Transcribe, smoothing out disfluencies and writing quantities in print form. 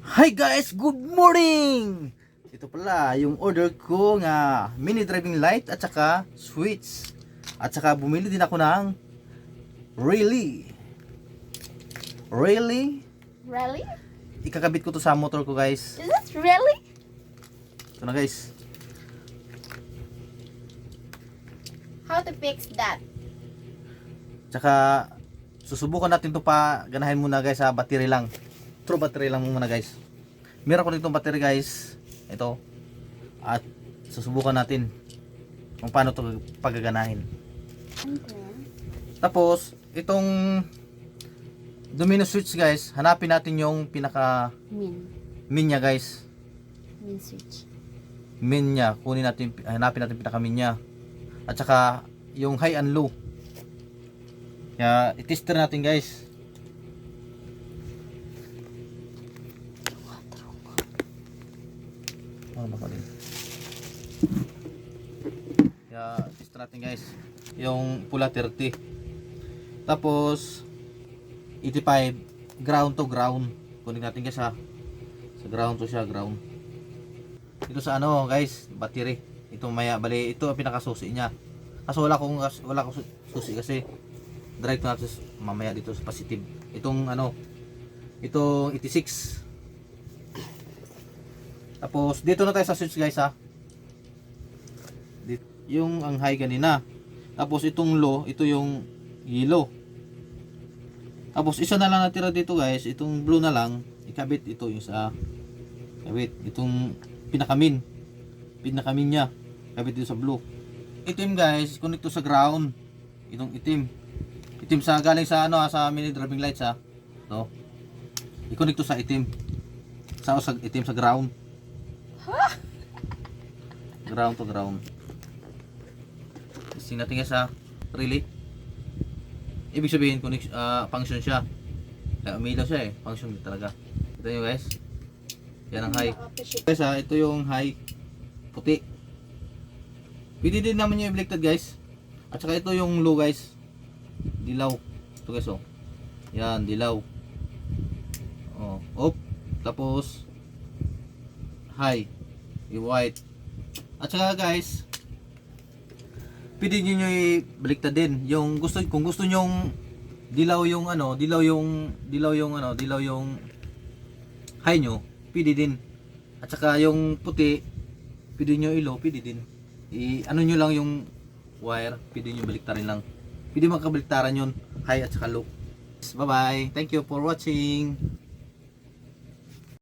Hi guys, good morning! Ito pala yung order ko nga mini driving light at saka switch. At saka bumili din ako ng Really. Really? Ikakabit ko to sa motor ko guys. Is this really? Ito na guys. How to fix that? Tsaka susubukan natin to pa ganahin muna guys sa battery lang. True battery lang muna guys. Meron ko ditong battery guys. Ito. At susubukan natin kung paano to pagaganahin. Okay. Tapos itong domino switch guys, hanapin natin yung pinaka min niya guys. Min switch. Min niya, kunin natin, hanapin natin pinaka min niya. At saka yung high and low. Kaya i-tester natin guys. Ano ba din? Kaya tester natin guys. Yung pula 30. Tapos 85 ground to ground. Kunin natin guys ha. Sa ground to siya, ground. Ito sa ano guys, battery. Ito maya bali, ito ang pinakasusi niya. Kaso wala akong susi kasi direct natin mamaya dito sa positive. Itong ano, itong 86. Tapos dito na tayo sa switch guys ha. Yung ang high kanina. Tapos itong low, ito yung yellow. Tapos isa na lang natira dito guys, itong blue na lang, ikabit ito yung sa kabit itong pinakamin niya, kabit dito sa blue. Itim guys, connect to sa ground. Itong itim sa galing sa ano sa mini driving lights ha. To. I-connect to sa itim. Sa itim sa ground. Ground to ground. Testing natin guys ha. Really? Ibig sabihin function siya. Kaya umilaw siya eh. Function talaga. Ito nyo guys. Yan ang high. Guys ha, ito yung high. Puti. Pwede din naman yung elected guys. At saka ito yung low guys. Dilaw. Ito guys oh. Yan, dilaw. Oh, op. Tapos high. Yung white. At saka guys, pwede niyo i-baliktad din. Yung kung gusto niyo dilaw yung high nyo, pwede din. At saka yung puti, pwede niyo i-low, pwede din. Ano nyo lang yung wire, pwede nyo baliktarin lang. Pwede magkabaliktaran yun, high at saka low. Bye bye, thank you for watching.